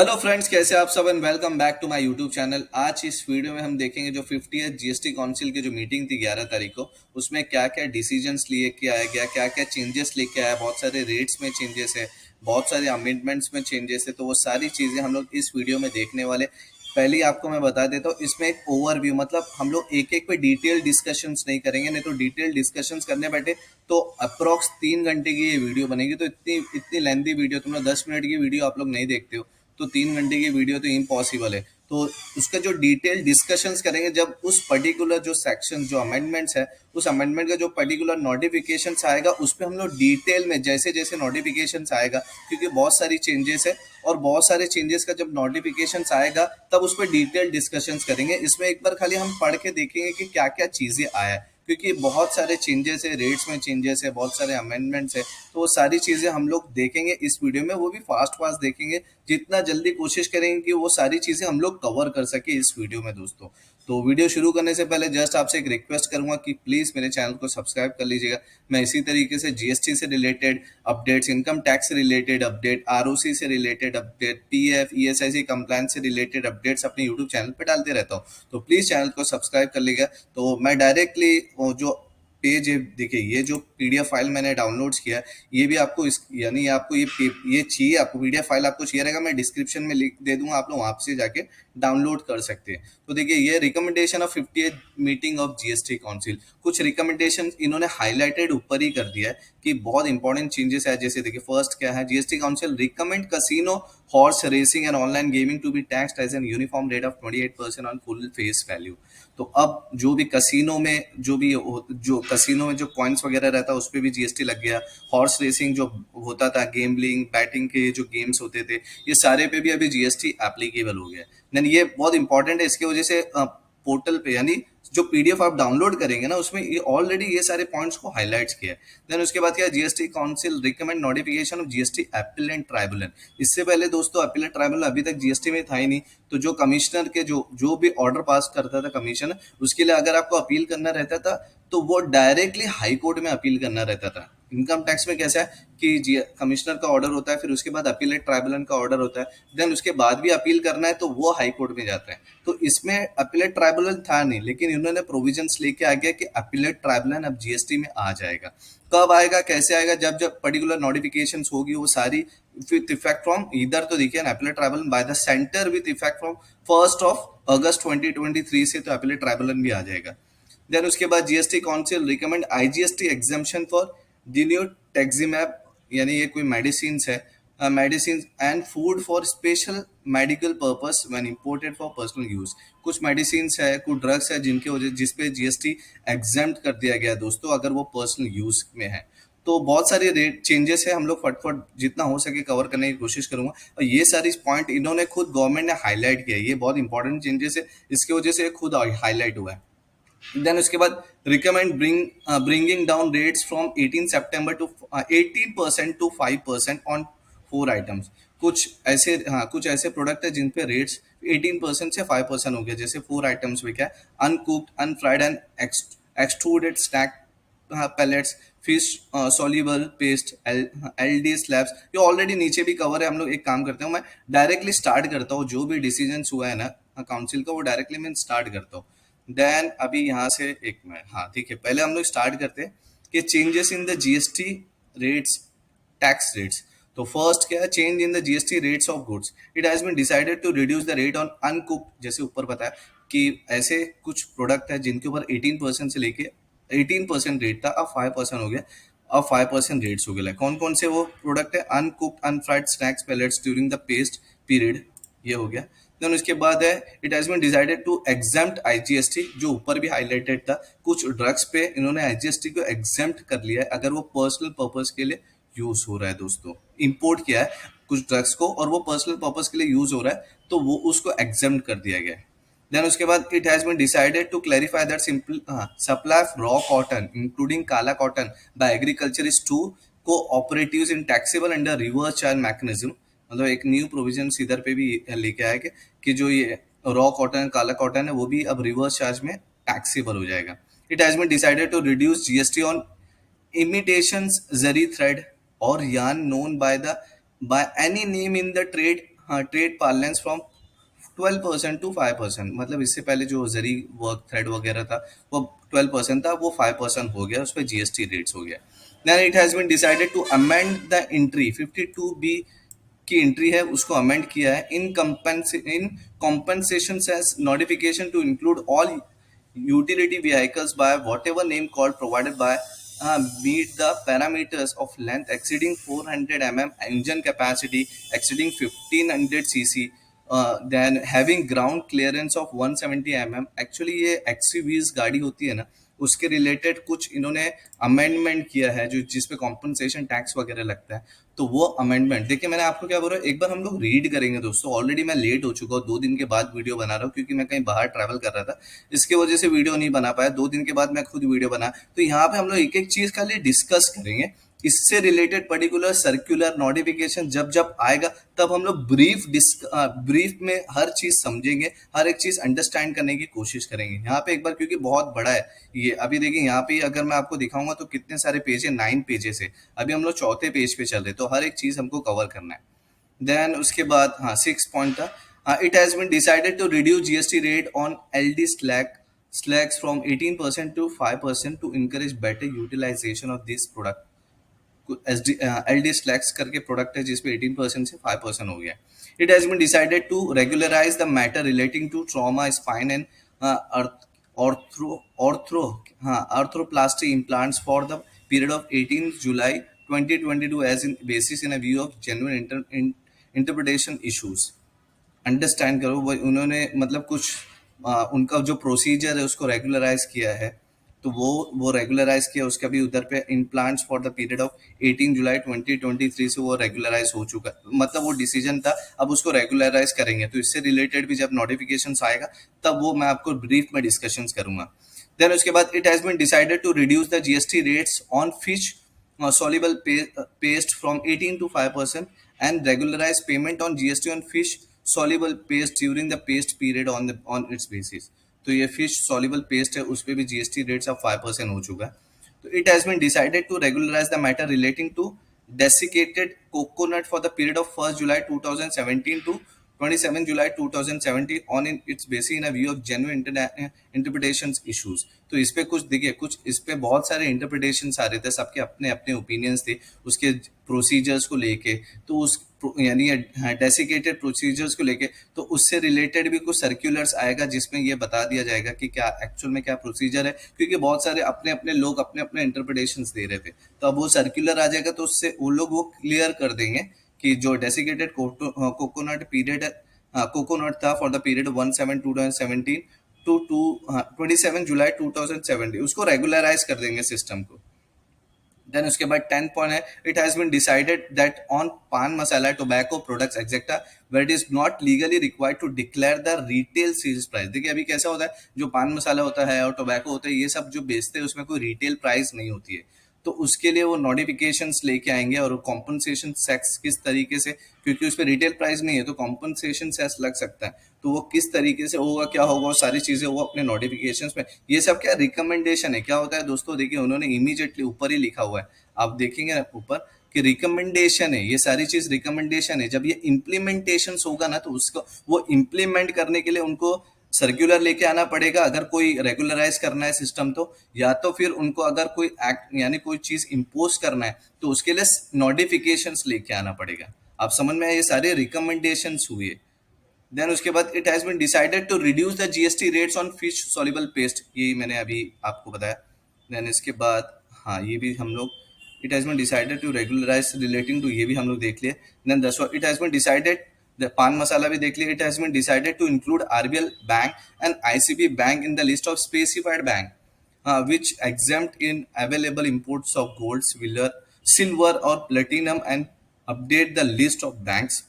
Hello friends, कैसे आप सब and welcome back to my YouTube channel. आज इस वीडियो में हम देखेंगे जो 50th जीएसटी काउंसिल की जो मीटिंग थी 11 तारीख को, उसमें क्या क्या डिसीजंस लिए के आया गया, क्या क्या चेंजेस लेके आया। बहुत सारे रेट्स में चेंजेस है, बहुत सारे अमेंडमेंट्स में चेंजेस है, तो वो सारी चीज़ें हम लोग इस वीडियो में देखने वाले। पहले ही आपको मैं बता देता हूँ, इसमें एक ओवरव्यू, मतलब हम लोग एक एक पे डिटेल डिस्कशंस नहीं करेंगे, नहीं तो डिटेल डिस्कशंस करने बैठे तो अप्रॉक्स 3 घंटे की ये वीडियो बनेगी। तो इतनी इतनी लेंथी वीडियो, तुम लोग 10 मिनट की वीडियो आप लोग नहीं देखते हो, तो 3 घंटे की वीडियो तो इम्पॉसिबल है। तो उसका जो डिटेल डिस्कशंस करेंगे, जब उस पर्टिकुलर जो सेक्शन जो अमेंडमेंट्स है, उस अमेंडमेंट का जो पर्टिकुलर नोटिफिकेशन आएगा, उस पर हम लोग डिटेल में जैसे जैसे नोटिफिकेशन आएगा, क्योंकि बहुत सारी चेंजेस है और बहुत सारे चेंजेस का जब नोटिफिकेशन आएगा तब उस पर डिटेल डिस्कशंस करेंगे। इसमें एक बार खाली हम पढ़ के देखेंगे कि क्या क्या चीज़ें आया है, क्योंकि बहुत सारे चेंजेस है, रेट्स में चेंजेस है, बहुत सारे अमेंडमेंट्स है। तो वो सारी चीज़ें हम लोग देखेंगे इस वीडियो में, वो भी फास्ट फास्ट देखेंगे। जितना जल्दी कोशिश करेंगे कि वो सारी चीज़ें हम लोग कवर कर सके इस वीडियो में दोस्तों। तो वीडियो शुरू करने से पहले जस्ट आपसे एक रिक्वेस्ट करूंगा कि प्लीज़ मेरे चैनल को सब्सक्राइब कर लीजिएगा। मैं इसी तरीके से जीएसटी से रिलेटेड अपडेट्स, इनकम टैक्स से रिलेटेड अपडेट, आरओसी से related update, PF ESIC compliance से रिलेटेड अपडेट्स अपने यूट्यूब चैनल पर डालते रहता हूँ। तो प्लीज़ चैनल को सब्सक्राइब कर लीजिएगा। तो मैं डायरेक्टली जो पेज है, देखिए ये जो पीडीएफ फाइल मैंने डाउनलोड्स किया है, ये भी आपको इस यानी आपको ये चाहिए, आपको पीडीएफ फाइल आपको चाहिए रहेगा, मैं डिस्क्रिप्शन में लिंक दे दूंगा, आप लोग वहाँ से जाके डाउनलोड कर सकते हैं। तो देखिए ये recommendation of 50th meeting of GST council, कुछ रिकमेंडेशन इन्होंने हाईलाइटेड ऊपर ही कर दिया है कि बहुत इंपॉर्टेंट चेंजेस है। जैसे देखिए फर्स्ट क्या है, GST council recommend casino, horse racing and online gaming to be taxed as an uniform rate of 28% on full face value. तो अब जो भी कसिनो में जो कसिनो में जो कॉइन्स वगैरह रहता है उस पर भी जीएसटी लग गया। हॉर्स रेसिंग जो होता था, गेमलिंग बैटिंग के जो गेम्स होते थे, ये सारे पे भी अभी जीएसटी एप्लीकेबल हो गया है। देन ये बहुत इंपॉर्टेंट है, इसकी वजह से पोर्टल पे यानी जो पीडीएफ आप डाउनलोड करेंगे ना, उसमें ये ऑलरेडी ये सारे पॉइंट्स को हाईलाइट किया है। देन उसके बाद क्या, GST council recommend notification of GST appellate tribunal. इससे पहले दोस्तों अपीलेंट ट्राइब्यूनल अभी तक जीएसटी में था ही नहीं। तो जो कमिश्नर के जो जो भी ऑर्डर पास करता था कमीशन, उसके लिए अगर आपको अपील करना रहता था तो वो डायरेक्टली हाई कोर्ट में अपील करना रहता था। इनकम टैक्स में कैसा है कि कमिश्नर का ऑर्डर होता है, फिर उसके बाद अपीलेट ट्राइब्यूनल का ऑर्डर होता है, देन उसके बाद भी अपील करना है तो वो हाई कोर्ट में जाता है। तो इसमें अपीलेट ट्राइब्यूनल था नहीं, लेकिन इन्होंने प्रोविजंस लेके आ गया कि अपीलेट ट्राइब्यूनल अब जीएसटी में आ जाएगा। कब आएगा, कैसे आएगा, जब जब पर्टिकुलर नोटिफिकेशन होगी वो सारी विथ इफेक्ट फ्रॉम, इधर तो देखिए ना, appellate tribunal by the centre with effect from 1 अगस्त 2023 से, तो अपीलेट ट्राइब्यूनल भी आ जाएगा। देन उसके बाद GST council recommend IGST exemption for dinutuximab, यानी ये कोई मेडिसिन है, medicine and food for special medical purpose when imported for personal use. कुछ मेडिसिन है, कुछ ड्रग्स है जिनके वजह जिसपे जीएसटी एग्जाम्प्ट कर दिया गया दोस्तों, अगर वो पर्सनल यूज में है। तो बहुत सारे रेट चेंजेस है, हम लोग फटफट जितना हो सके कवर करने की कोशिश करूंगा। और ये सारी पॉइंट इन्होंने खुद गवर्नमेंट ने हाईलाइट किया है, ये बहुत इंपॉर्टेंट चेंजेस है, इसकी वजह से खुद हाईलाइट हुआ है। देन उसके बाद recommend bringing down rates from 18 September to 18% to 5% on 4 items. कुछ ऐसे प्रोडक्ट है जिन पे रेट्स 18% से 5% हो गया। जैसे 4 आइटम्स में क्या है, uncooked unfried and extruded snack pellets, fish soluble paste, LD slabs, ये ऑलरेडी नीचे भी कवर है। हम लोग एक काम करते हैं, मैं डायरेक्टली स्टार्ट करता हूँ, जो भी डिसीजन हुआ है ना काउंसिल का, वो डायरेक्टली मैं स्टार्ट करता हूँ। देन अभी यहाँ से एक मिनट, हाँ ठीक है, पहले हम लोग स्टार्ट करते हैं कि changes in the GST rates, tax rates. तो फर्स्ट क्या है, change in the GST rates of goods. It has been decided to reduce the rate on uncooked, जैसे ऊपर बताया कि ऐसे कुछ प्रोडक्ट है जिनके ऊपर 18% से लेके 18% रेट था, अब 5% हो गया। अब 5% रेट्स हो गया। कौन कौन से वो प्रोडक्ट है, uncooked unfried snacks pellets during the past period, ये हो गया। देन उसके बाद है, it has been decided to exempt IGST, जो ऊपर भी हाईलाइटेड था, कुछ ड्रग्स पे इन्होंने आईजीएसटी को एग्जाम्प्ट कर लिया है अगर वो पर्सनल पर्पस के लिए यूज हो रहा है दोस्तों। इंपोर्ट किया है कुछ ड्रग्स को और वो पर्सनल पर्पस के लिए यूज हो रहा है, तो वो उसको एग्जाम्प्ट कर दिया गया है। देन उसके बाद it has been decided to clarify that simple supply of raw cotton including kala cotton by agriculture is to cooperatives in taxable under reverse charge mechanism. मतलब एक न्यू प्रोविजन इधर पे भी लेके आया कि जो ये रॉ कॉटन काला कॉटन है वो भी अब रिवर्स चार्ज में टैक्सेबल हो जाएगा। It has been decided to reduce GST on imitations zari thread or yarn known by any name in the trade, हाँ ट्रेड पार्लेंस फ्रॉम 12% टू 5%, मतलब इससे पहले जो जरी वर्क थ्रेड वगैरह था वो 12% था, वो 5% हो गया, उस पर जीएसटी रेट्स हो गया। Then it has been decided to amend the entry 52B की एंट्री है उसको अमेंड किया है in compensation as notification to include all utility vehicles by whatever name called provided by meet the parameters of length exceeding 400 engine capacity exceeding 1500 cc, then having ground clearance of 170 actually ये XUVs गाड़ी होती है ना, उसके related कुछ इन्होंने amendment किया है जो जिसपे कॉम्पनसेशन टैक्स वगैरह लगता है। तो वो अमेंडमेंट देखिए, मैंने आपको क्या बोला, एक बार हम लोग रीड करेंगे दोस्तों। ऑलरेडी मैं लेट हो चुका हूँ, 2 दिन के बाद वीडियो बना रहा हूँ क्योंकि मैं कहीं बाहर ट्रैवल कर रहा था, इसकी वजह से वीडियो नहीं बना पाया। 2 दिन के बाद मैं खुद वीडियो बना, तो यहाँ पे हम लोग एक एक चीज खाली डिस्कस करेंगे। इससे रिलेटेड पर्टिकुलर सर्कुलर नोटिफिकेशन जब जब आएगा तब हम लोग ब्रीफ में हर चीज समझेंगे, हर एक चीज अंडरस्टैंड करने की कोशिश करेंगे। यहाँ पे एक बार, क्योंकि बहुत बड़ा है ये, अभी देखिए यहाँ पे अगर मैं आपको दिखाऊंगा तो कितने सारे पेज है, 9 पेजेस है। अभी हम लोग चौथे पेज पे चल रहे, तो हर एक चीज हमको कवर करना है। देन उसके बाद हाँ 6 पॉइंट था, it has been decided to reduce GST rate on LD slags from 18% to 5% to encourage better utilisation of this product. L D slags करके प्रोडक्ट है जिसपे 18% से 5% हो गया। It has been decided to regularise the matter relating to trauma spine and arthroplasty implants for the period of 18 July 2022 as in basis in a view of genuine interpretation issues. Understand करो, वो उन्होंने मतलब कुछ उनका जो procedure है उसको regularise किया है, तो वो रेगुलराइज किया। उसका भी उधर पे implants for the period of 18 जुलाई 2023 से वो रेगुलराइज हो चुका, मतलब वो डिसीजन था, अब उसको रेगुलराइज करेंगे। तो इससे रिलेटेड भी जब नोटिफिकेशन आएगा तब वो मैं आपको ब्रीफ में डिस्कशन करूंगा। देन उसके बाद it has been decided to reduce the GST rates on fish soluble paste from 18 to 5% and regularize payment on GST on fish soluble paste during the paste period on its basis। तो ये fish soluble paste है, उस पे भी GST rates अब 5% हो चुका है। तो it has been decided to regularise the matter relating to desiccated coconut for the period of 1st July 2017 to 27 July 2017 on in its basis in a view of genuine interpretations issues। तो इस पे कुछ देखिए, कुछ इस पे बहुत सारे इंटरप्रिटेशंस आ रहे थे, सबके अपने अपने ओपिनियंस थे उसके प्रोसीजर्स को लेके। तो उस यानी डेसिकेटेड प्रोसीजर्स को लेके, तो उससे रिलेटेड भी कुछ सर्कुलर्स आएगा जिसमें ये बता दिया जाएगा कि क्या एक्चुअल में क्या प्रोसीजर है, क्योंकि बहुत सारे अपने अपने लोग अपने अपने इंटरप्रिटेशंस दे रहे थे। तो अब वो सर्कुलर आ जाएगा तो उससे वो लोग वो क्लियर कर देंगे कि जो डेसिकेटेड कोकोनट पीरियड कोकोनट था फॉर द पीरियड 1/7/2017 टू 27 जुलाई 2070 उसको रेगुलराइज कर देंगे सिस्टम को। देन उसके बाद 10 पॉइंट है, it has been decided that on paan masala tobacco products etcetera where it is not legally required to declare the retail sales price. देखिए अभी कैसा होता है, जो पान मसाला होता है और टोबैको होता है, ये सब जो बेचते हैं उसमें कोई रिटेल प्राइस नहीं होती है। तो उसके लिए वो नोटिफिकेशंस लेके आएंगे और कॉम्पनसेशन सेक्स किस तरीके से, क्योंकि उस पर रिटेल प्राइस नहीं है तो कॉम्पनसेशन सेस लग सकता है, तो वो किस तरीके से होगा, क्या होगा, वो सारी चीजें वो अपने नोटिफिकेशंस में। ये सब क्या रिकमेंडेशन है, क्या होता है दोस्तों, देखिए उन्होंने इमीडिएटली ऊपर ही लिखा हुआ है, आप देखेंगे ना ऊपर कि रिकमेंडेशन है, ये सारी चीज रिकमेंडेशन है। जब ये इम्प्लीमेंटेशन होगा ना तो उसको वो इम्प्लीमेंट करने के लिए उनको सर्कुलर लेके आना पड़ेगा, अगर कोई रेगुलराइज करना है सिस्टम तो, या तो फिर उनको अगर कोई एक्ट यानी कोई चीज इंपोज करना है तो उसके लिए नोटिफिकेशंस लेके आना पड़ेगा। आप समझ में आए, ये सारे रिकमेंडेशंस हुए। देन उसके बाद it has been decided to reduce the GST rates on fish soluble paste, ये मैंने अभी आपको बताया। देन इसके बाद हाँ ये भी हम लोग, it has been decided to regularize relating to, ये भी हम लोग देख लिए। Then it has been decided, pan masala भी देख लिया। It has been decided to include RBL bank and ICB bank in the list of specified bank which exempt in available imports of gold, silver or platinum and update the list of banks।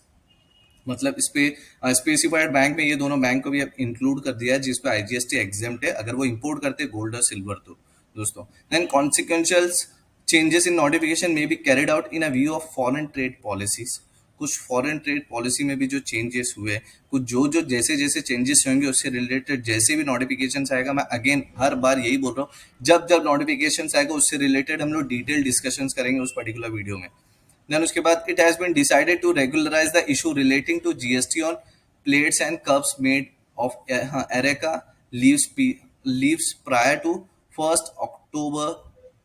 मतलब इस पे specified bank में ये दोनों bank को भी अब include कर दिया है जिस पे आईजीएसटी एग्जेम्प्ट है अगर वो इंपोर्ट करते हैं गोल्ड और सिल्वर तो दोस्तों। Then consequential changes in notification में be carried out in a view of foreign trade policies. कुछ फॉरेन ट्रेड पॉलिसी में भी जो चेंजेस हुए, कुछ जो जो जैसे जैसे चेंजेस होंगे उससे रिलेटेड जैसे भी नोटिफिकेशन आएगा, मैं अगेन हर बार यही बोल रहा हूँ, जब जब नोटिफिकेशन आएगा उससे रिलेटेड हम लोग डिटेल डिस्कशंस करेंगे उस पर्टिकुलर वीडियो में। देन उसके बाद it has been decided to regularise the issue relating to GST on plates and cups made of areca leaves prior to 1 October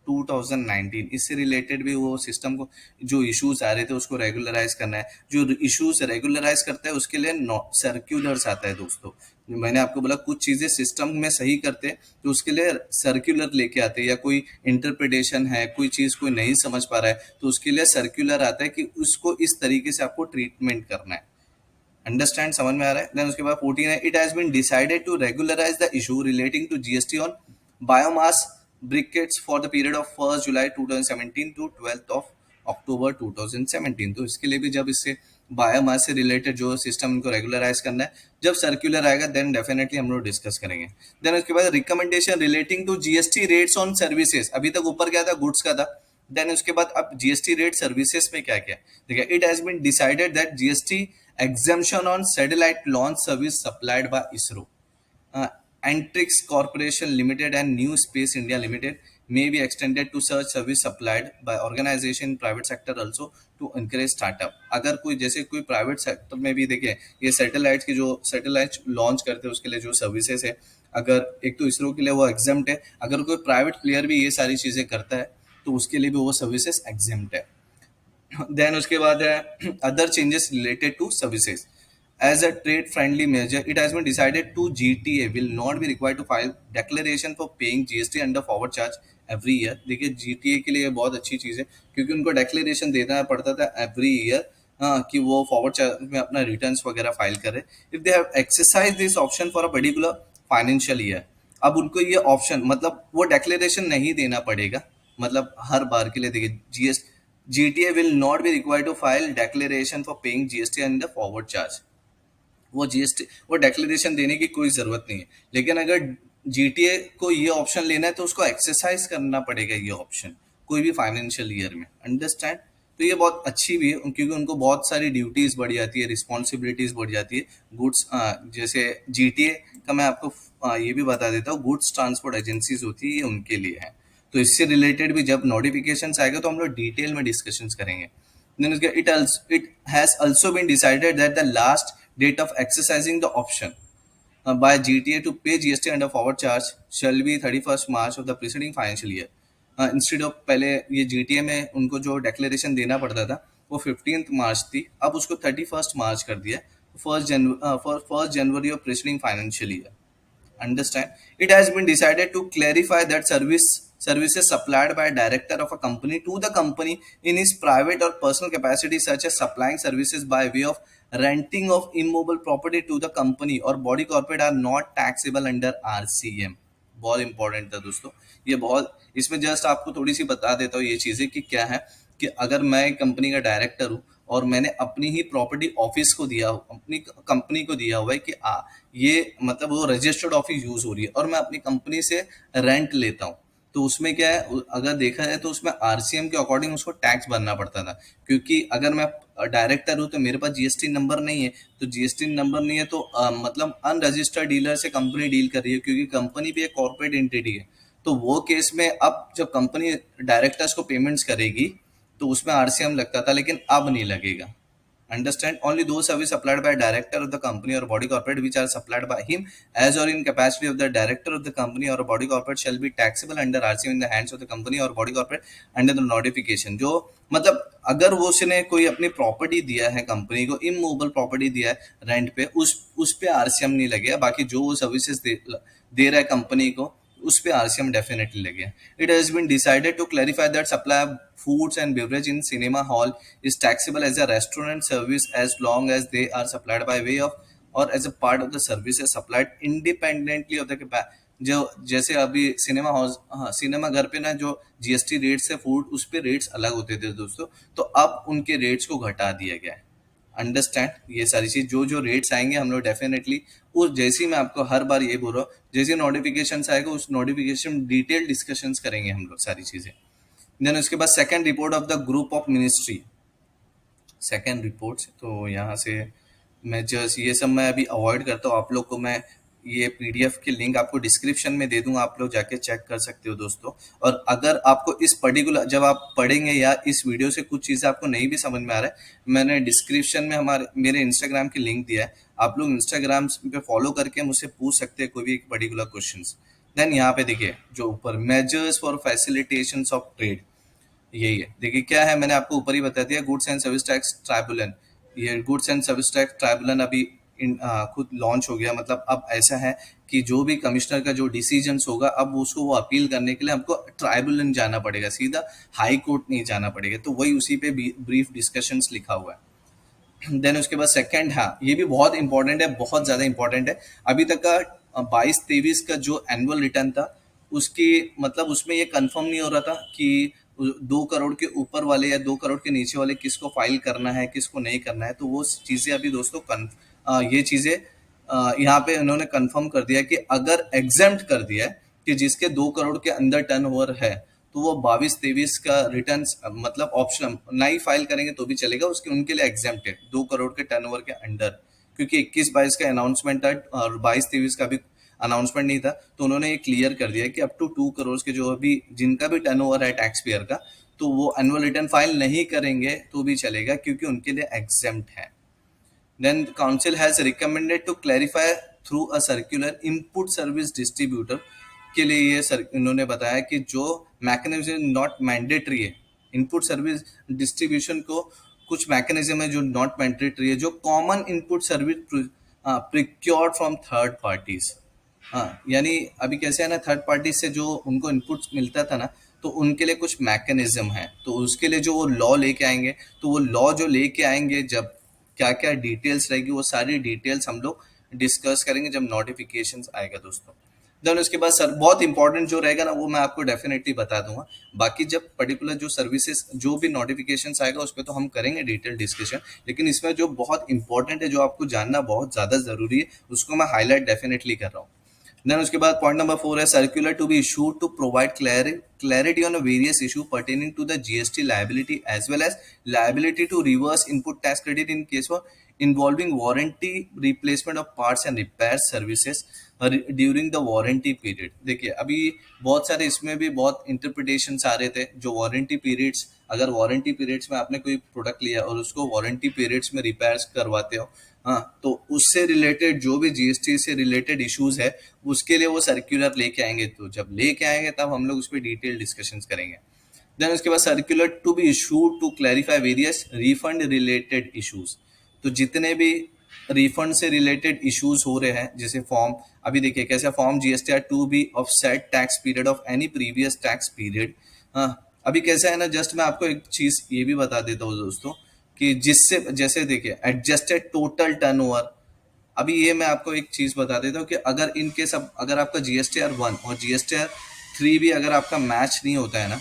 2019। इससे रिलेटेड भी वो सिस्टम को जो इश्यूज आ रहे थे उसको रेगुलराइज करना है। जो इश्यूज रेगुलराइज करता है उसके लिए सर्क्यूलर्स आता है दोस्तों। मैंने आपको बोला कुछ चीजें सिस्टम में सही करते हैं तो उसके लिए सर्क्यूलर लेके आते हैं, या कोई इंटरप्रिटेशन है, कोई चीज कोई नहीं समझ पा रहा है तो उसके लिए सर्क्यूलर आता है कि उसको इस तरीके से आपको ट्रीटमेंट करना है। अंडरस्टैंड, समझ में आ रहा है। देन उसके बाद 14 है, it has been decided to regularise the issue relating to GST on biomass briquettes for the period of 1 July 2017 to 12 October 2017। तो इसके लिए भी जब इससे बायोमास से रिलेटेड जो सिस्टम इनको रेगुलराइज करना है, जब सर्कुलर आएगा देन डेफिनेटली हम लोग डिस्कस करेंगे। देन उसके बाद recommendation relating to GST rates on services. अभी तक ऊपर क्या था, गुड्स का था। देन उसके बाद अब जीएसटी रेट सर्विसेज में क्या क्या देखिए, it has been decided that GST exemption on satellite launch service supplied by ISRO, Antrix Corporation Limited and New Space India Limited may be extended to such service supplied by organization in private sector also to encourage startup। अगर कोई जैसे कोई private sector में भी देखें, ये satellite की जो सैटेलाइट लॉन्च करते हैं उसके लिए जो सर्विसेज है, अगर एक तो इसरो के लिए वो एग्जाम्प्ट है, अगर कोई प्राइवेट प्लेयर भी ये सारी चीजें करता है तो उसके लिए भी वो सर्विसेज एग्जाम्प्ट है। देन उसके बाद है other changes related to services as a trade friendly measure it has been decided to GTA will not be required to file declaration for paying GST under forward charge every year. देखिए GTA के लिए बहुत अच्छी चीज है क्योंकि उनको declaration देना पड़ता था एवरी ईयर, कि वो फॉरवर्ड चार्ज में अपना रिटर्न्स वगैरह फाइल करे if they have exercise this option for a particular financial year. अब उनको ये ऑप्शन मतलब वो डिक्लेरेशन नहीं देना पड़ेगा, मतलब हर बार के लिए। देखिए GTA will not be required to file declaration for paying GST and the forward charge। वो जीएसटी वो डिक्लेरेशन देने की कोई जरूरत नहीं है, लेकिन अगर जीटीए को ये ऑप्शन लेना है तो उसको एक्सरसाइज करना पड़ेगा ये ऑप्शन कोई भी फाइनेंशियल ईयर में। अंडरस्टैंड। तो ये बहुत अच्छी भी है क्योंकि उनको बहुत सारी ड्यूटीज बढ़ जाती है, रिस्पॉन्सिबिलिटीज बढ़ जाती है। गुड्स जैसे जीटीए का मैं आपको ये भी बता देता हूँ, गुड्स ट्रांसपोर्ट एजेंसीज होती है ये उनके लिए है। तो इससे रिलेटेड भी जब नोटिफिकेशन आएगा तो हम लोग डिटेल में डिस्कशन करेंगे। Then it has also been decided that the last date of exercising the option by GTA to pay GST under forward charge shall be 31st March of the preceding financial year। Instead of पहले ये GTA में उनको जो declaration देना पड़ता था वो 15th मार्च थी, अब उसको 31st मार्च कर दिया, first January of preceding financial year. Understand? It has been decided to clarify that services supplied by a director of a company to the company in his private or personal capacity, such as supplying services by way of renting of immobile property to the company or body corporate, are not taxable under RCM। बहुत important था दोस्तों ये, बहुत इसमें just आपको थोड़ी सी बता देता हूँ ये चीजें कि क्या है, कि अगर मैं कंपनी का डायरेक्टर हूँ और मैंने अपनी ही प्रॉपर्टी ऑफिस को दिया हो, अपनी कंपनी को दिया हुआ है कि ये मतलब वो रजिस्टर्ड ऑफिस यूज हो रही है और मैं अपनी कंपनी से रेंट लेता हूँ, तो उसमें क्या है, अगर देखा जाए तो उसमें आरसीएम के अकॉर्डिंग उसको टैक्स भरना पड़ता था। क्योंकि अगर मैं डायरेक्टर हूँ तो मेरे पास जीएसटी नंबर नहीं है, तो जीएसटी नंबर नहीं है तो मतलब अनरजिस्टर्ड डीलर से कंपनी डील कर रही है, क्योंकि कंपनी भी एक कॉर्पोरेट एंटिटी है। तो वो केस में अब जब कंपनी डायरेक्टर्स को पेमेंट्स करेगी तो उसमें आरसीएम लगता था, लेकिन अब नहीं लगेगा। Understand? Only those services supplied by a director of the company or body corporate which are supplied by him as or in capacity of the director of the company or a body corporate shall be taxable under RCM in the hands of the company or body corporate under the notification। जो मतलब अगर वो उसने कोई अपनी property दिया है company को, इमूवेबल प्रॉपर्टी दिया है रेंट पे, उस पे आरसीएम नहीं लगेगा। बाकी जो वो सर्विसेज दे रहा है कंपनी को उस पे आरसीएम डेफिनेटली लगे। It has been decided to clarify that supply of foods and beverage in cinema hall is taxable as a restaurant service as long as they are supplied by way of or as a part of the services supplied independently of the जो जैसे अभी cinema hall, हाँ cinema घर पे ना जो GST rates है food उस पे रेट्स अलग होते थे दोस्तों, तो अब उनके रेट्स को घटा दिया गया है। अंडरस्टैंड? ये सारी चीज जो रेट्स आएंगे हम लोग डेफिनेटली उस जैसी मैं आपको हर बार ये बोल रहा हूँ, जैसे नोटिफिकेशन आएगा उस नोटिफिकेशन डिटेल डिस्कशन करेंगे हम लोग सारी चीजें। देन उसके बाद second report of the group of ministry, second reports, तो यहाँ से मैं जस्ट ये सब मैं अभी अवॉइड करता हूँ, आप लोग को मैं ये पीडीएफ की लिंक आपको डिस्क्रिप्शन में दे दूंगा, आप लोग जाके चेक कर सकते हो दोस्तों। और अगर आपको इस पर्टिकुलर जब आप पढ़ेंगे या इस वीडियो से कुछ चीज़ें आपको नहीं भी समझ में आ रहा है, मैंने डिस्क्रिप्शन में हमारे मेरे इंस्टाग्राम की लिंक दिया है, आप लोग इंस्टाग्राम पे फॉलो करके मुझसे पूछ सकते हैं कोई भी एक पर्टिकुलर क्वेश्चन। देन यहाँ पे देखिए जो ऊपर measures for facilitation of trade, यही है। देखिए क्या है, मैंने आपको ऊपर ही बता दिया, goods and service tax tribunal. ये goods and service tax tribunal अभी खुद लॉन्च हो गया। मतलब अब ऐसा है कि जो भी कमिश्नर का जो डिसीजंस होगा, अब उसको वो अपील करने के लिए हमको ट्राइब्यूनल जाना पड़ेगा, सीधा हाई कोर्ट नहीं जाना पड़ेगा। तो वही उसी पे ब्रीफ डिस्कशंस लिखा हुआ है। देन उसके बाद सेकंड, हाँ ये भी बहुत इंपॉर्टेंट है, बहुत ज़्यादा इंपॉर्टेंट है। अभी तक का 22-23 का जो एनुअल रिटर्न था, उसकी मतलब उसमें ये कंफर्म नहीं हो रहा था कि 2 करोड़ के ऊपर वाले या 2 करोड़ के नीचे वाले किसको फाइल करना है, किसको नहीं करना है। तो वो चीज़ें अभी दोस्तों ये चीज़ें यहाँ पे उन्होंने कंफर्म कर दिया कि अगर एग्जेम्प्ट कर दिया है कि जिसके 2 करोड़ के अंदर टर्नओवर है, तो वो 22-23 का रिटर्न मतलब ऑप्शन नहीं फाइल करेंगे तो भी चलेगा, उसके उनके लिए एग्जेम्प्ट है 2 करोड़ के टर्नओवर के अंडर। क्योंकि 21-22 का अनाउंसमेंट था और 22-23 का भी अनाउंसमेंट नहीं था, तो उन्होंने ये क्लियर कर दिया कि अप टू 2 करोड़ के जो अभी जिनका भी टर्नओवर है टैक्स पेयर का, तो वो एनुअल रिटर्न फाइल नहीं करेंगे तो भी चलेगा, क्योंकि उनके लिए एग्जेम्प्ट है। Then council has recommended to clarify through a circular input service distributor के लिए ये इन्होंने बताया कि जो मैकेनिज्म नॉट मैंडेटरी है, इनपुट सर्विस डिस्ट्रीब्यूशन को कुछ मैकेनिज्म है जो नॉट मैंडेटरी है, जो common input service procured from third parties. हाँ यानी अभी कैसे है ना, थर्ड पार्टी से जो उनको इनपुट मिलता था ना, तो उनके लिए कुछ मैकेनिज्म है, तो उसके लिए जो वो लॉ लेके आएंगे, तो वो लॉ जो लेके आएंगे, जब क्या क्या डिटेल्स रहेगी, वो सारी डिटेल्स हम लोग डिस्कस करेंगे जब नोटिफिकेशन आएगा दोस्तों। देन उसके बाद सर बहुत इंपॉर्टेंट जो रहेगा ना, वो मैं आपको डेफिनेटली बता दूंगा। बाकी जब पर्टिकुलर जो सर्विसेज जो भी नोटिफिकेशन आएगा उस पर तो हम करेंगे डिटेल डिस्कशन, लेकिन इसमें जो बहुत इंपॉर्टेंट है, जो आपको जानना बहुत ज़्यादा ज़रूरी है, उसको मैं हाईलाइट डेफिनेटली कर रहा हूँ। देन उसके बाद पॉइंट नंबर 4 है circular to be issued to provide clarity on a various issue pertaining to the GST liability as well as liability to reverse input tax credit in case of involving warranty replacement of parts and repair services during the warranty period. देखिए अभी बहुत सारे इसमें भी बहुत interpretations आ रहे थे, जो वारंटी पीरियड्स, अगर वारंटी पीरियड्स में आपने कोई प्रोडक्ट लिया और उसको वारंटी पीरियड्स में रिपेयर्स करवाते हो, हाँ तो उससे रिलेटेड जो भी जीएसटी से रिलेटेड इश्यूज है, उसके लिए वो सर्कुलर लेके आएंगे। तो जब लेके आएंगे तब हम लोग उस पर डिटेल डिस्कशन करेंगे। देन उसके बाद circular to be issued to clarify various refund related issues. तो जितने भी रिफंड से रिलेटेड इश्यूज हो रहे हैं, जैसे फॉर्म, अभी देखिए कैसे form GSTR to be off set tax period of any previous tax period. हाँ अभी कैसा है ना, जस्ट मैं आपको एक चीज ये भी बता देता हूँ दोस्तों, कि जिससे जैसे देखिए एडजस्टेड टोटल टर्नओवर। अभी ये मैं आपको एक चीज बता देता हूँ कि अगर इन केस अगर आपका GSTR 1 और GSTR 3 भी अगर आपका मैच नहीं होता है ना,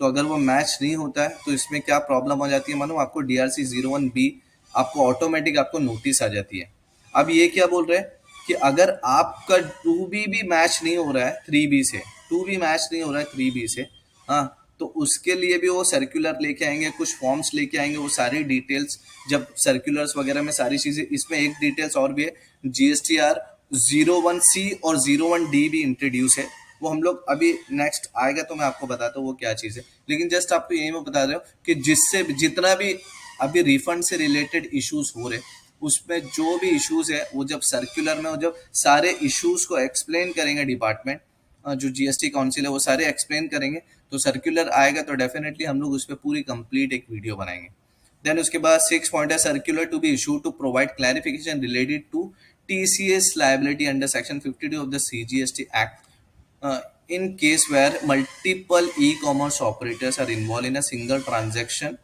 तो अगर वो मैच नहीं होता है तो इसमें क्या प्रॉब्लम हो जाती है, मानो आपको DRC 01B आपको ऑटोमेटिक आपको नोटिस आ जाती है। अब ये क्या बोल रहे हैं कि अगर आपका 2B भी मैच नहीं हो रहा है 3B से, 2B मैच नहीं हो रहा है 3B से, हाँ तो उसके लिए भी वो सर्कुलर लेके आएंगे, कुछ फॉर्म्स लेके आएंगे, वो सारी डिटेल्स जब सर्कुलर्स वगैरह में सारी चीजें, इसमें एक डिटेल्स और भी है, GSTR 01C और 01D भी इंट्रोड्यूस है। वो हम लोग अभी नेक्स्ट आएगा तो मैं आपको बताता हूँ वो क्या चीज़ है, लेकिन जस्ट आपको यही मैं बता रहा हूँ कि जिससे जितना भी अभी रिफंड से रिलेटेड इश्यूज हो रहे, उसमें जो भी इश्यूज है वो जब सर्कुलर में, वो जब सारे इश्यूज को एक्सप्लेन करेंगे डिपार्टमेंट, जो जीएसटी काउंसिल है वो सारे एक्सप्लेन करेंगे, तो सर्कुलर आएगा तो डेफिनेटली हम लोग उस पर पूरी कंप्लीट एक वीडियो बनाएंगे। देन उसके बाद 6 पॉइंट है circular to be issued to provide clarification related to TCS liability under section 52 of the CGST act in case where multiple e-commerce operators are involved in a single transaction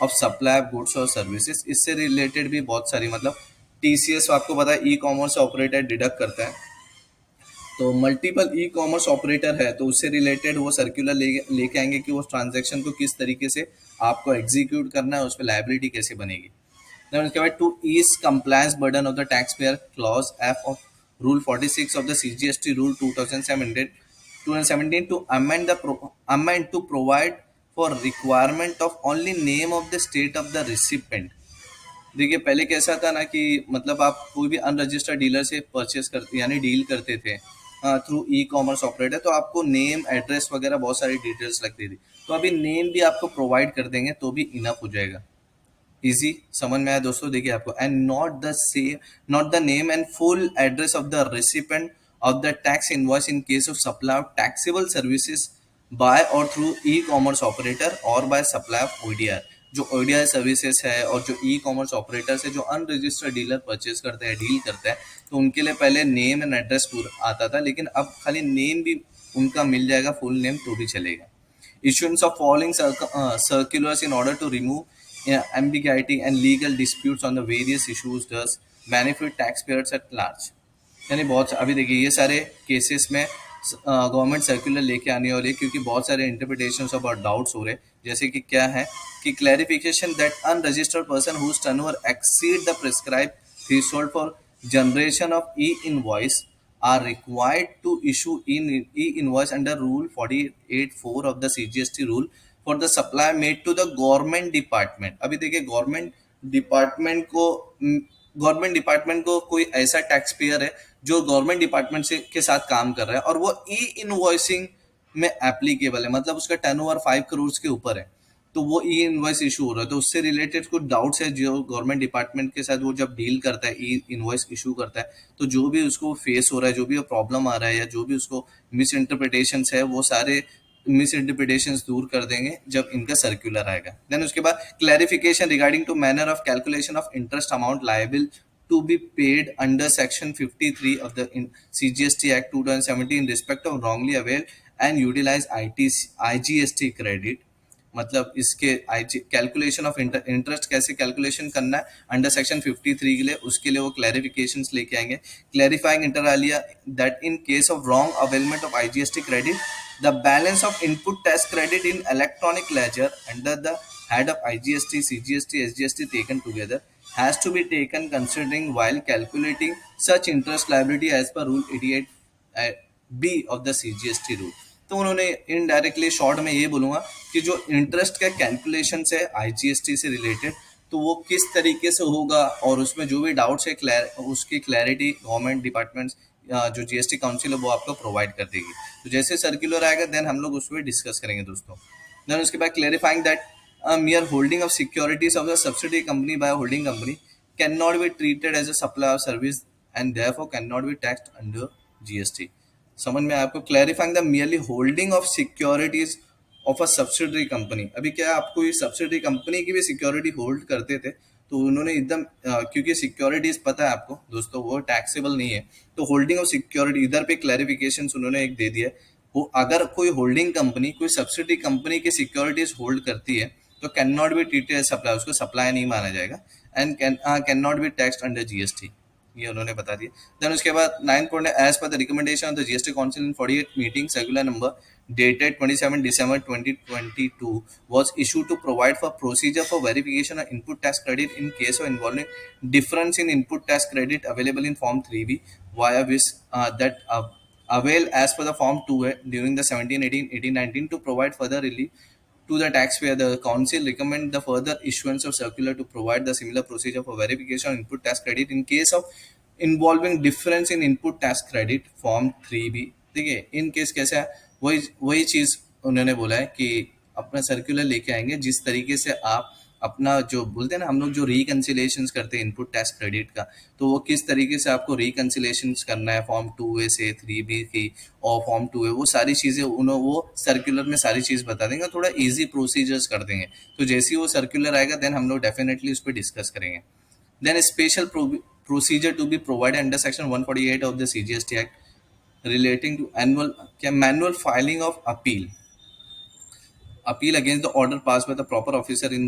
of supply of goods or services। इससे related भी बहुत सारी, मतलब TCS आपको पता है e commerce operator deduct करता है, तो मल्टीपल ई कॉमर्स ऑपरेटर है तो उससे रिलेटेड वो सर्कुलर लेके आएंगे कि उस ट्रांजैक्शन को किस तरीके से आपको एग्जीक्यूट करना है, उस पर लाइबिलिटी कैसे बनेगी। देन उसके बाद to ease compliance burden of the tax payer clause F of rule 46 of the CGST rule 2017 to amend to provide for requirement of only name of the state of the recipient। देखिए पहले कैसा था ना कि मतलब आप कोई भी अनरजिस्टर्ड डीलर से परचेस करते यानी डील करते थे थ्रू ई कॉमर्स ऑपरेटर, तो आपको नेम एड्रेस वगैरह बहुत सारी डिटेल्स लगती थी। तो अभी नेम भी आपको प्रोवाइड कर देंगे तो भी इनफ हो जाएगा। इजी समझ में आया दोस्तों? देखिए आपको, and not the name and full address of the recipient of the tax invoice in case of supply of taxable services by और थ्रू ई कॉमर्स ऑपरेटर और बाय सप्लाई ऑफ ओडीआर। जो ODR services है और जो e commerce operator है जो unregistered dealer purchase करते हैं डील करते हैं, तो उनके लिए पहले नेम एंड एड्रेस पूरा आता था, लेकिन अब खाली नेम भी उनका मिल जाएगा, फुल नेम तो भी चलेगा। Issuance of following circulars in order to remove ambiguity and legal disputes on the various issues does benefit taxpayers at large। यानी बहुत अभी देखिए ये सारे केसेस में गवर्नमेंट सर्कुलर लेके आने वाली है, क्योंकि बहुत सारे इंटरप्रिटेशन और डाउट्स हो रहे हैं। जैसे कि क्या है कि clarification that unregistered person whose turnover exceed the prescribe threshold for generation of e invoice are required to issue e-invoice under Rule 48(4) of the CGST rule for the supply made to the government department। अभी देखिए government department को कोई ऐसा tax payer है जो government department से के साथ काम कर रहा है और वो ई इनवॉइसिंग में एप्लीकेबल है, मतलब उसका टर्नओवर 5 करोड़ के ऊपर है, तो वो ई इनवॉइस इशू हो रहा है। तो उससे रिलेटेड कुछ डाउट्स है जो गवर्नमेंट डिपार्टमेंट के साथ वो जब डील करता है, ई इनवॉइस इशू करता है, तो जो भी उसको फेस हो रहा है, जो भी प्रॉब्लम आ रहा है या जो भी उसको मिस इंटरप्रिटेशन है, वो सारे मिस इंटरप्रिटेशन दूर कर देंगे जब इनका सर्कुलर आएगा। देन उसके बाद clarification regarding to manner of calculation of interest amount liable to be paid under section 53 of the CGST Act 2017 in respect of wrongly availed and utilized IGST credit। मतलब इसके कैलकुलेशन ऑफ इंटरेस्ट कैसे calculation करना है under section 53 के लिए, उसके लिए वो क्लैरिफिकेशंस लेके आएंगे। Clarifying inter alia that in case of wrong availment of IGST credit the balance of input tax credit in electronic ledger under the head of IGST, CGST, SGST taken together has to be taken considering while calculating such interest liability as per Rule 88B of the CGST rule। तो उन्होंने indirectly short में ये बोलूँगा कि जो interest का calculation है IGST से रिलेटेड, तो वो किस तरीके से होगा और उसमें जो भी डाउट्स है उसकी क्लैरिटी गवर्नमेंट डिपार्टमेंट्स जो जीएसटी काउंसिल है वो आपको प्रोवाइड कर देगी। तो जैसे सर्कुलर आएगा देन हम लोग उस पर डिस्कस करेंगे दोस्तों। देन उसके बाद clarifying that mere holding of securities of the subsidiary company by a holding company cannot be treated as a supply of service and therefore cannot be taxed under GST। समझ में आपको? Clarifying the merely holding of securities of a subsidiary company. अभी क्या आपको ये subsidiary company की भी security hold करते थे, तो उन्होंने एकदम क्योंकि सिक्योरिटीज पता है आपको दोस्तों वो टैक्सेबल नहीं है, तो होल्डिंग ऑफ सिक्योरिटी इधर पे क्लैरिफिकेशन उन्होंने एक दे दिया है। वो अगर कोई होल्डिंग कंपनी कोई सब्सिडरी कंपनी की सिक्योरिटीज होल्ड करती है तो can not be treated as supply, उसको सप्लाई नहीं माना जाएगा and can not be taxed under GST, ये उन्होंने बता दिया। देन उसके बाद 9 point as per the recommendation of the GST council in 48 meeting circular number dated 27 December 2022 was issued to provide for procedure for verification of input tax credit in case of involving difference in input tax credit available in Form 3B via which that avail as per the Form 2A during the 17, 18, 18, 19 to provide further relief to the taxpayer. The council recommend the further issuance of circular to provide the similar procedure for verification of input tax credit in case of involving difference in input tax credit Form 3B। देखिए in case कैसे है, वही चीज उन्होंने बोला है कि अपना सर्कुलर लेके आएंगे जिस तरीके से आप अपना जो बोलते हैं ना हम लोग जो रिकन्सिलेशन करते हैं इनपुट टैक्स क्रेडिट का, तो वो किस तरीके से आपको रिकन्सिलेशन करना है फॉर्म 2A से 3B की और फॉर्म 2A, वो सारी चीज़ें उन्होंने वो सर्कुलर में सारी चीज़ बता देंगे, थोड़ा इजी प्रोसीजर्स कर देंगे। तो जैसे ही वो सर्कुलर आएगा देन हम लोग डेफिनेटली उस पर डिस्कस करेंगे। Then special procedure to be provided under section 148 of the CGST act relating to manual filing of appeal against the order passed by the proper officer in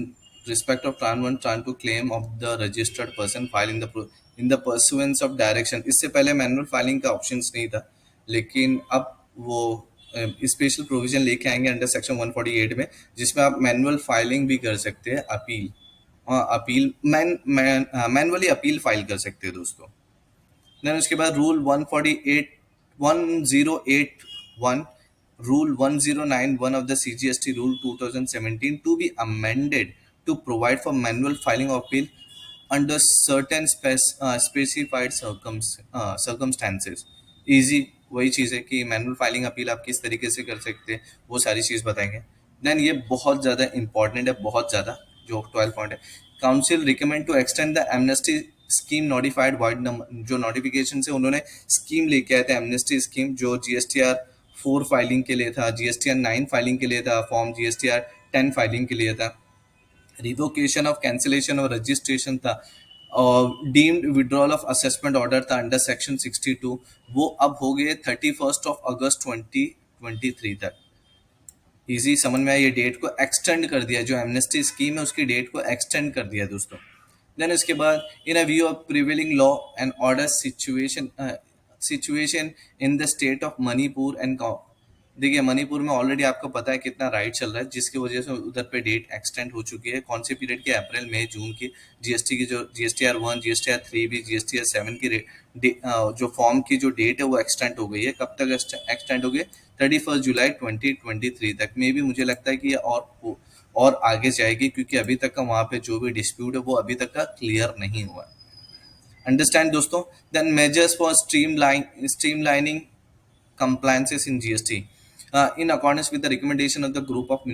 respect of tran 1 tran 2 claim of the registered person filed in the pursuance of direction। इससे पहले manual filing का options नहीं था, लेकिन अब वो special provision लेके आएंगे अंडर सेक्शन 148 में, जिसमें आप मैनुअल फाइलिंग भी कर सकते हैं, मैनुअली अपील फाइल कर सकते हैं दोस्तों। देन उसके बाद rule 1081 Rule 1091 of the CGST Rule 2017 to be amended to provide for manual filing of appeal under certain specified circumstances. Easy वही चीज़ है कि मैनुअल फाइलिंग अपील आप किस तरीके से कर सकते हैं, वो सारी चीज़ बताएंगे। देन ये बहुत ज़्यादा इंपॉर्टेंट है, बहुत ज़्यादा, जो 12 पॉइंट है। Council recommend to extend the amnesty scheme notified vide number, जो नोटिफिकेशन से उन्होंने स्कीम लेके आए थे, एमनेस्टी स्कीम, जो GSTR 4 फाइलिंग के लिए था, GSTR 9 फाइलिंग के लिए था, फॉर्म GSTR 10 फाइलिंग के लिए था, रिवोकेशन ऑफ कैंसिलेशन और रजिस्ट्रेशन था, और deemed withdrawal of assessment order था अंडर सेक्शन 62, वो अब हो गए 31 अगस्त 2023 तक। इजी समझ में आया, ये डेट को एक्सटेंड कर दिया, जो एमनेस्टी स्कीम है उसकी डेट को एक्सटेंड कर दिया दोस्तों। देन इसके बाद, in a view of prevailing law and order situation in the state of Manipur and, देखिए मणिपुर में ऑलरेडी आपको पता है कितना राइट चल रहा है, जिसकी वजह से उधर पे डेट एक्सटेंड हो चुकी है। कौन से पीरियड की? अप्रैल मई जून की। जीएसटी की जो GSTR 1, GSTR 3 भी, GSTR 7 की जो फॉर्म की जो डेट है वो एक्सटेंड हो गई है। कब तक एक्सटेंड हो गई? 31 जुलाई 2023 तक। में भी मुझे लगता है कि ये और आगे जाएगी, क्योंकि अभी तक का वहाँ पे जो भी डिस्प्यूट है वो अभी तक का क्लियर नहीं हुआ। अंडरस्टैंड दोस्तों? Then measures for streamlining compliances in GST. In accordance with the recommendation of the group of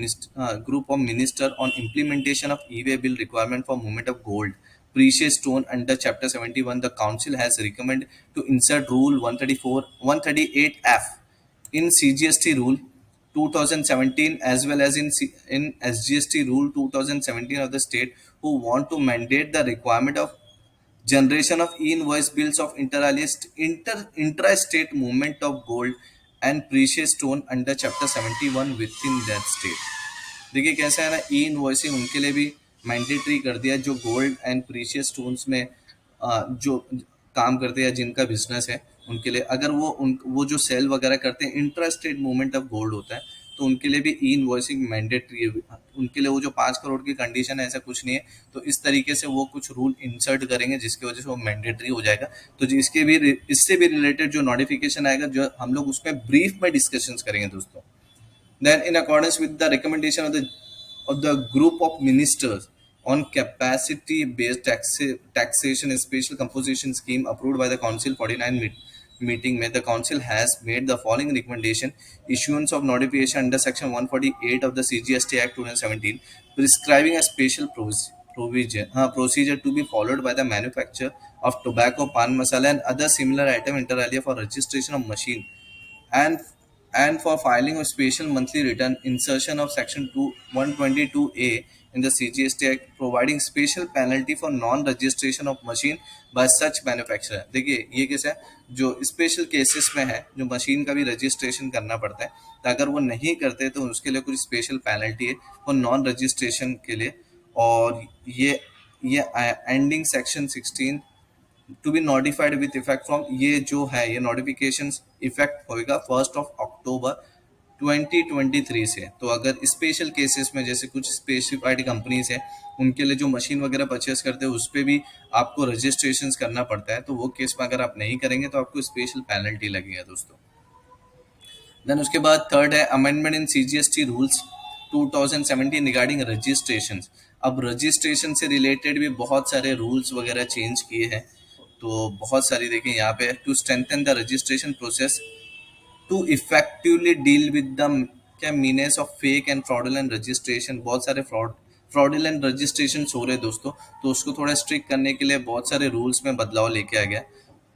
minister on implementation of e-way bill requirement for movement of gold, precious stone under Chapter 71, the Council has recommended to insert Rule 138F in CGST Rule 2017, as well as in SGST Rule 2017 of the state, who want to mandate the requirement of generation of e-invoice bills of intra-state movement of gold and precious stone under Chapter 71 within that state. देखिए कैसा है ना, ई invoicing उनके लिए भी mandatory कर दिया जो गोल्ड एंड प्रीशियस स्टोन्स में जो काम करते हैं, जिनका बिजनेस है उनके लिए। अगर वो जो सेल वगैरह करते हैं, intra state movement of gold होता है, तो उनके लिए भी ई इन्वॉइसिंग मैंडेटरी है। उनके लिए वो जो 5 करोड़ की कंडीशन है, ऐसा कुछ नहीं है। तो इस तरीके से वो कुछ रूल इंसर्ट करेंगे जिसकी वजह से वो मैंडेटरी हो जाएगा। तो इससे भी रिलेटेड जो नोटिफिकेशन आएगा, जो हम लोग उसमें ब्रीफ में डिस्कशन करेंगे दोस्तों। Then, in accordance with the recommendation of the group of ministers on capacity-based taxation and special composition scheme approved by the Council 49 meeting, में the Council has made the following recommendation: issuance of notification under Section 148 of the CGST Act 2017, prescribing a special procedure to be followed by the manufacturer of tobacco, pan masala, and other similar item inter alia for registration of machine, and for filing of special monthly return, insertion of section 122A in the CGST Act, providing special penalty for non-registration of machine by such manufacturer। देखिए ये कैसा है, जो special cases में है, जो machine का भी रजिस्ट्रेशन करना पड़ता है, तो अगर वो नहीं करते तो उसके लिए कुछ स्पेशल पेनल्टी है और नॉन रजिस्ट्रेशन के लिए। और ये ending section 16 to be notified with effect from, ये जो है ये नोटिफिकेशन इफेक्ट होएगा 1 अक्टूबर 2023 से। तो अगर स्पेशल केसेस में, जैसे कुछ स्पेसिफाइड कंपनीज है, उनके लिए जो मशीन वगैरह परचेस करते हैं उस पर भी आपको रजिस्ट्रेशन करना पड़ता है, तो वो केस में अगर आप नहीं करेंगे तो आपको स्पेशल पेनल्टी लगेगा दोस्तों। देन उसके बाद थर्ड है amendment in CGST rules 2017 regarding registration. अब रजिस्ट्रेशन से रिलेटेड भी बहुत सारे रूल्स वगैरह चेंज किए हैं, तो बहुत सारी देखें यहाँ पे, to strengthen the registration process, to effectively deal with the क्या menace of fake and fraudulent registration. बहुत सारे फ्रॉडुलेंट रजिस्ट्रेशन हो रहे दोस्तों, तो उसको थोड़ा स्ट्रिक्ट करने के लिए बहुत सारे रूल्स में बदलाव लेके आ गया।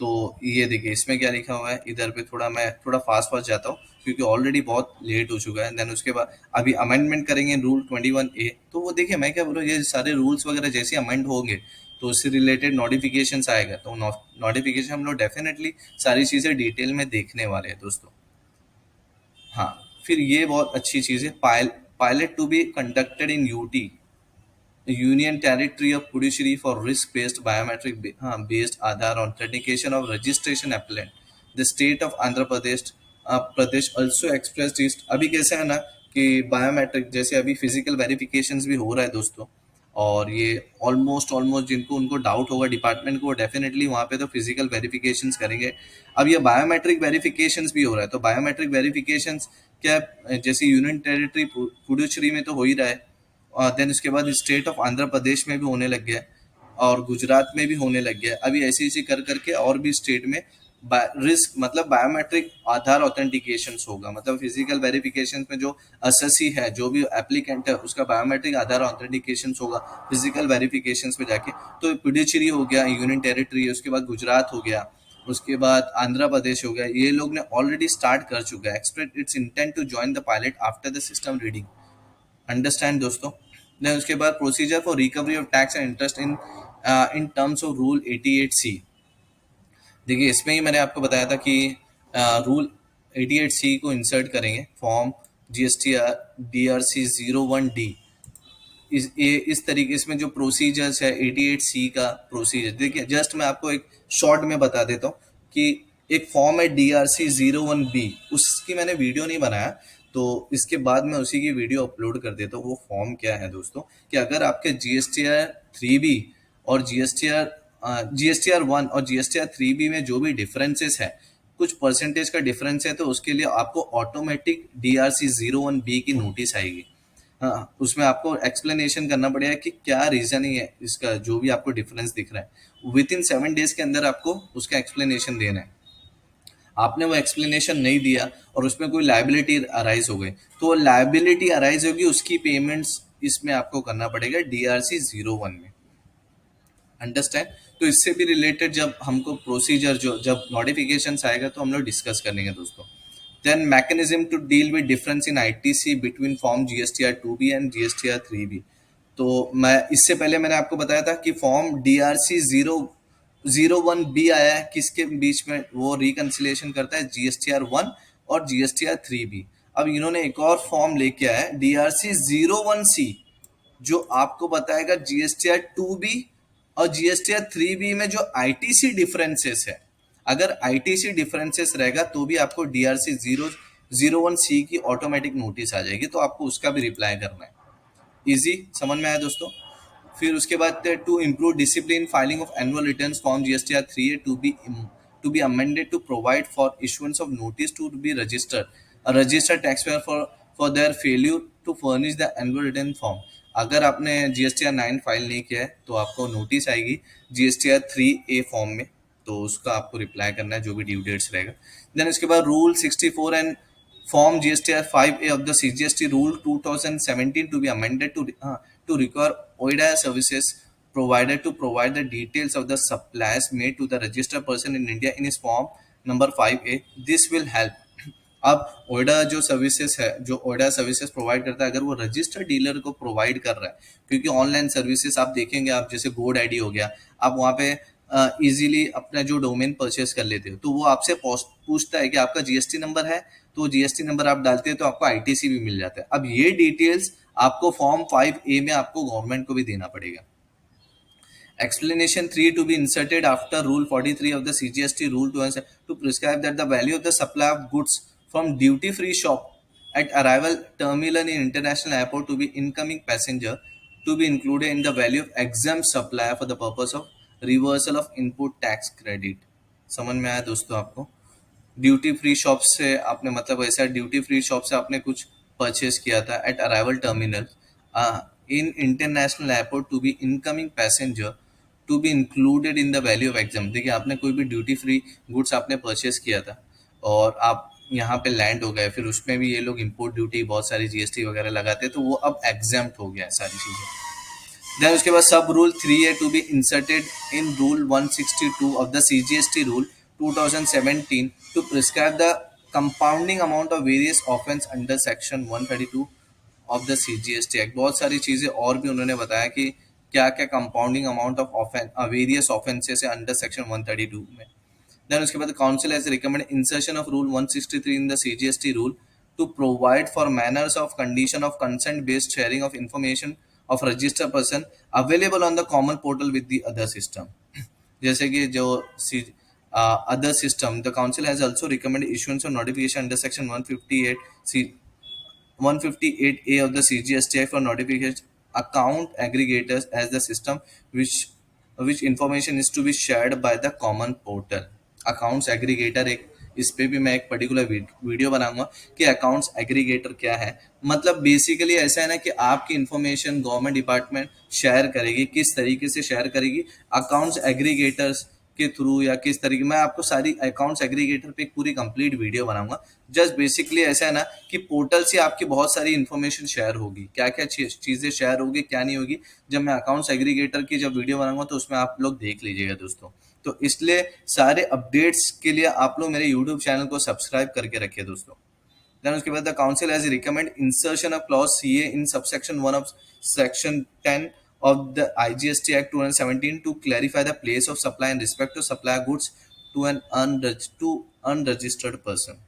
तो ये देखिए इसमें क्या लिखा हुआ है, इधर पे मैं थोड़ा फास्ट जाता हूँ क्योंकि ऑलरेडी बहुत लेट हो चुका है। देन उसके बाद अभी अमेंडमेंट करेंगे रूल 21A। तो वो देखिए मैं क्या बोल रहा हूँ, ये सारे रूल्स वगैरह जैसे अमेंड होंगे तो उससे रिलेटेड नोटिफिकेशन आएगा, तो नोटिफिकेशन हम लोग डेफिनेटली सारी चीज़ें डिटेल में देखने वाले हैं दोस्तों। हाँ, फिर ये बहुत अच्छी चीज़ है, pilot to be conducted in UT Union Territory of Puducherry for risk-based biometric based Aadhaar authentication of registration appellant. The state of Andhra Pradesh also expressed its, अभी कैसे है ना कि बायोमेट्रिक जैसे अभी फिजिकल वेरिफिकेशंस भी हो रहा है दोस्तों, और ये ऑलमोस्ट जिनको उनको डाउट होगा डिपार्टमेंट को, डेफिनेटली वहाँ पे तो फिजिकल वेरिफिकेशंस करेंगे। अब ये बायोमेट्रिक वेरिफिकेशंस भी हो रहा है, तो बायोमेट्रिक वेरिफिकेशंस क्या, जैसे यूनियन टेरिटरी पुडुचेरी में तो हो ही रहा है, देन उसके बाद स्टेट ऑफ आंध्र प्रदेश में भी होने लग गया है। और गुजरात में भी होने लग गया। अभी ऐसे ऐसे कर करके और भी स्टेट में रिस्क मतलब बायोमेट्रिक आधार ऑथेंटिकेशन होगा, मतलब फिजिकल वेरिफिकेशन में जो एसएससी है, जो भी एप्लीकेंट है, उसका बायोमेट्रिक आधार ऑथेंटिकेशन होगा फिजिकल वेरिफिकेशन पे जाके। तो पुडुचेरी हो गया, यूनियन टेरिटरी, उसके बाद गुजरात हो गया, उसके बाद आंध्र प्रदेश हो गया, ये लोग ने ऑलरेडी स्टार्ट कर चुका है। Express its intent to join the pilot after the system reading. Understand दोस्तों। देन उसके बाद procedure for recovery of tax and interest in terms of rule 88C। देखिए इसमें ही मैंने आपको बताया था कि रूल 88C को इंसर्ट करेंगे, फॉर्म जीएसटी DRC 01D। इस तरीके इसमें जो प्रोसीजर्स है 88C का प्रोसीजर, देखिए जस्ट मैं आपको एक शॉर्ट में बता देता हूँ कि एक फॉर्म है DRC 01B, उसकी मैंने वीडियो नहीं बनाया, तो इसके बाद मैं उसी की वीडियो अपलोड कर देता हूँ। वो फॉर्म क्या है दोस्तों, कि अगर आपके GSTR 3B और GSTR 1 और GSTR 3B में जो भी डिफरेंसेस है, कुछ परसेंटेज का डिफरेंस है, तो उसके लिए आपको ऑटोमेटिक DRC 01B की नोटिस आएगी। हाँ, उसमें आपको एक्सप्लेनेशन करना पड़ेगा कि क्या रीजनिंग है इसका, जो भी आपको डिफरेंस दिख रहा है विद इन 7 डेज के अंदर आपको उसका एक्सप्लेनेशन देना है। आपने वो एक्सप्लेनेशन नहीं दिया और उसमें कोई लाइबिलिटी अराइज हो गई, तो वो लाइबिलिटी अराइज होगी, उसकी पेमेंट्स इसमें आपको करना पड़ेगा DRC 01 में। अंडरस्टैंड। तो इससे भी रिलेटेड जब हमको प्रोसीजर जो जब नोटिफिकेशन आएगा तो हम लोग डिस्कस कर लेंगे दोस्तों। Then mechanism to deal with difference in ITC between form GSTR 2B and GSTR 3B। तो मैं इससे पहले मैंने आपको बताया था कि फॉर्म DRC 001B आया है, किसके बीच में वो रिकंसिलेशन करता है, GSTR 1 और GSTR 3B। अब इन्होंने एक और फॉर्म लेके आया है DRC 01C, जो आपको बताएगा GSTR 2B और GSTR 3B में जो ITC डिफरेंसेस है। अगर ITC डिफरेंसेस रहेगा तो भी आपको DRC 001C की ऑटोमेटिक नोटिस आ जाएगी, तो आपको उसका भी रिप्लाई करना है। इजी समझ में आया दोस्तों। फिर उसके बाद to improve discipline filing of annual returns form GSTR 3A to be amended to provide for issuance of notice to be registered a registered taxpayer for their failure to furnish the annual return form। अगर आपने GSTR 9 file नहीं किया है तो आपको notice आएगी GSTR 3A form में, तो उसका आपको रिप्लाई करना है जो भी ड्यू डेट्स रहेगा। देन उसके बाद rule 64 and Form GSTR 5A of the CGST Rule 2017 to be amended to require OIDA services provided to provide the details of the supplies made to the registered person in India in his form number 5A। This will help। अब ओइडा जो services है, जो ओइडा services provide करता है, अगर वो registered dealer को provide कर रहा है, क्योंकि ऑनलाइन सर्विसेज आप देखेंगे, आप जैसे गोड आईडी हो गया, आप वहाँ पे इजीली अपना जो डोमेन परचेस कर लेते हो, तो वो आपसे पूछता है कि आपका जीएसटी नंबर है, तो जीएसटी नंबर आप डालते हो तो आपको आईटीसी भी मिल जाता है। अब ये डिटेल्स आपको फॉर्म 5A में आपको गवर्नमेंट को भी देना पड़ेगा। Explanation 3 to be inserted after Rule 43 of the CGST Rule to prescribe that the value of the supply of goods from duty-free shop at arrival terminal in international airport to be incoming passenger to be included in the value of exempt supplier for the purpose of reversal of input tax credit। समझ में आया दोस्तों आपको। Duty free shop से आपने मतलब ऐसा duty free shop से आपने कुछ परचेज किया था at arrival terminal in international airport to be incoming passenger to be included in the value of exam. देखिए आपने कोई भी ड्यूटी फ्री गुड्स आपने परचेज किया था और आप यहाँ पे लैंड हो गए, फिर उसमें भी ये लोग इम्पोर्ट ड्यूटी बहुत सारी जीएसटी वगैरह लगाते हैं, तो वो अब एग्जाम्प्ट हो गया है सारी चीज़ें। देन उसके बाद sub rule 3A to be inserted in rule 162 of the CGST rule 2017 to prescribe the compounding amount of various offense under section 132 of the CGST Act। बहुत सारी चीजें और भी उन्होंने बताया कि क्या क्या compounding amount of various offences है अंडर सेक्शन 132 में। देन उसके बाद council has recommended insertion of rule 163 in the CGST rule to provide for manners of condition of consent based sharing of information of registered person available on the common portal with the other system। जैसे कि जो other system, the council has also recommended issuance of notification under section 158A of the CGSTI for notification account aggregators as the system which information is to be shared by the common portal। accounts aggregator एक इस पे भी मैं एक particular video बनाऊंगा कि accounts aggregator क्या है। मतलब बेसिकली ऐसा है ना कि आपकी इंफॉर्मेशन गवर्नमेंट डिपार्टमेंट शेयर करेगी, किस तरीके से शेयर करेगी, अकाउंट्स एग्रीगेटर्स के थ्रू या किस तरीके। मैं आपको सारी अकाउंट्स एग्रीगेटर पे एक पूरी कंप्लीट वीडियो बनाऊंगा। जस्ट बेसिकली ऐसा है ना कि पोर्टल से आपकी बहुत सारी इन्फॉर्मेशन शेयर होगी, क्या क्या चीजें शेयर होगी क्या नहीं होगी। जब मैं अकाउंट्स एग्रीगेटर की जब वीडियो बनाऊंगा तो उसमें आप लोग देख लीजिएगा दोस्तों। तो इसलिए सारे अपडेट्स के लिए आप लोग मेरे यूट्यूब चैनल को सब्सक्राइब करके रखिए दोस्तों। देन उसके बाद the council has recommend insertion of clause CA in subsection 1 of section 10 of the IGST Act 2017 to clarify the place of supply and respect to supply goods to an unregistered person।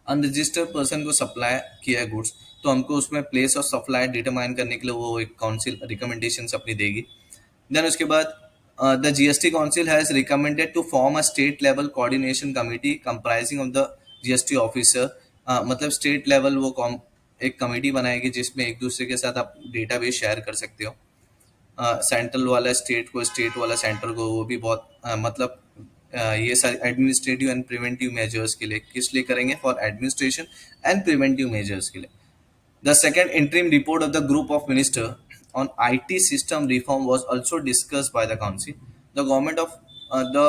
Unregistered person को supply किया है goods, तो हमको उसमें place of supply determine करने के लिए वो एक काउंसिल रिकमेंडेशन अपनी देगी। देन उसके बाद the GST council has recommended to form a state level coordination committee comprising of the GST officer. मतलब स्टेट लेवल वो एक कमेटी बनाएगी जिसमें एक दूसरे के साथ आप डेटाबेस शेयर कर सकते हो। सेंट्रल वाला स्टेट को, स्टेट वाला सेंटर को, वो भी बहुत मतलब ये सारे एडमिनिस्ट्रेटिव एंड प्रिवेंटिव मेजर्स के लिए किस लिए करेंगे, for administration and preventive measures के लिए। The second interim report of the group of minister on IT system reform was also discussed by the council. The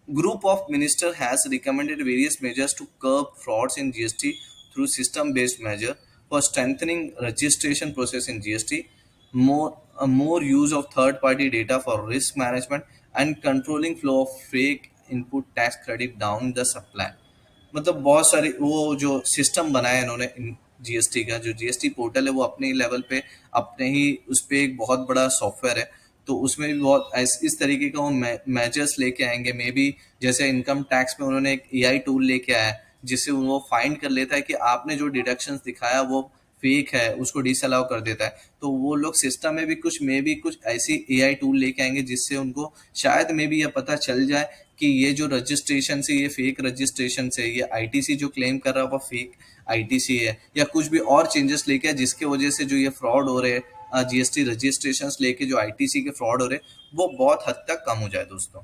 group of minister has recommended various measures to curb frauds in GST through system-based measure for strengthening registration process in GST, more use of third-party data for risk management, and controlling flow of fake input tax credit down the supply। मतलब बहुत सारे वो जो system बनाया इन्होंने GST का, जो GST portal है वो अपने ही लेवल पे, अपने ही उस पे एक बहुत बड़ा सॉफ्टवेयर है। तो उसमें भी बहुत इस तरीके का वो मेजर्स लेके आएंगे। मे बी जैसे इनकम टैक्स में उन्होंने एक एआई टूल लेके आया है जिससे वो फाइंड कर लेता है कि आपने जो डिडक्शंस दिखाया वो फेक है, उसको डिसअलाउ कर देता है। तो वो लोग सिस्टम में भी कुछ मे बी कुछ ऐसी एआई टूल लेके आएंगे जिससे उनको शायद मे बी ये पता चल जाए कि ये जो रजिस्ट्रेशन से, ये फेक रजिस्ट्रेशन से, ये आईटीसी जो क्लेम कर रहा है वो फेक आईटीसी है, या कुछ भी और चेंजेस लेके जिसके वजह से जो ये फ्रॉड हो रहे हैं जीएसटी रजिस्ट्रेशन लेके जो आईटीसी के फ्रॉड हो रहे हैं वो बहुत हद तक कम हो जाए दोस्तों।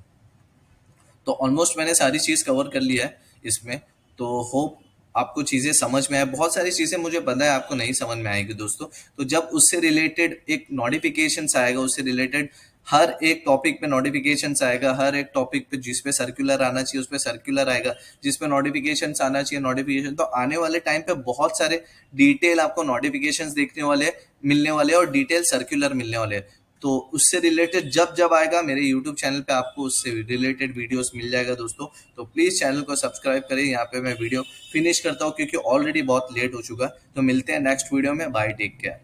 तो ऑलमोस्ट मैंने सारी चीज़ कवर कर लिया है इसमें। तो होप आपको चीज़ें समझ में आए। बहुत सारी चीज़ें मुझे पता है आपको नहीं समझ में आएगी दोस्तों। तो जब उससे रिलेटेड एक नोटिफिकेशन आएगा, उससे रिलेटेड हर एक टॉपिक पे नोटिफिकेशन आएगा, हर एक टॉपिक पे जिस पे सर्कुलर आना चाहिए उस पे सर्कुलर आएगा, जिस पे नोटिफिकेशन आना चाहिए नोटिफिकेशन। तो आने वाले टाइम पे बहुत सारे डिटेल आपको नोटिफिकेशन देखने वाले मिलने वाले और डिटेल सर्कुलर मिलने वाले। तो उससे रिलेटेड जब जब आएगा मेरे यूट्यूब चैनल पे आपको उससे रिलेटेड वीडियोस मिल जाएगा दोस्तों। तो प्लीज़ चैनल को सब्सक्राइब करें। यहाँ पे मैं वीडियो फिनिश करता हूँ क्योंकि ऑलरेडी बहुत लेट हो चुका है। तो मिलते हैं नेक्स्ट वीडियो में। Bye, take care.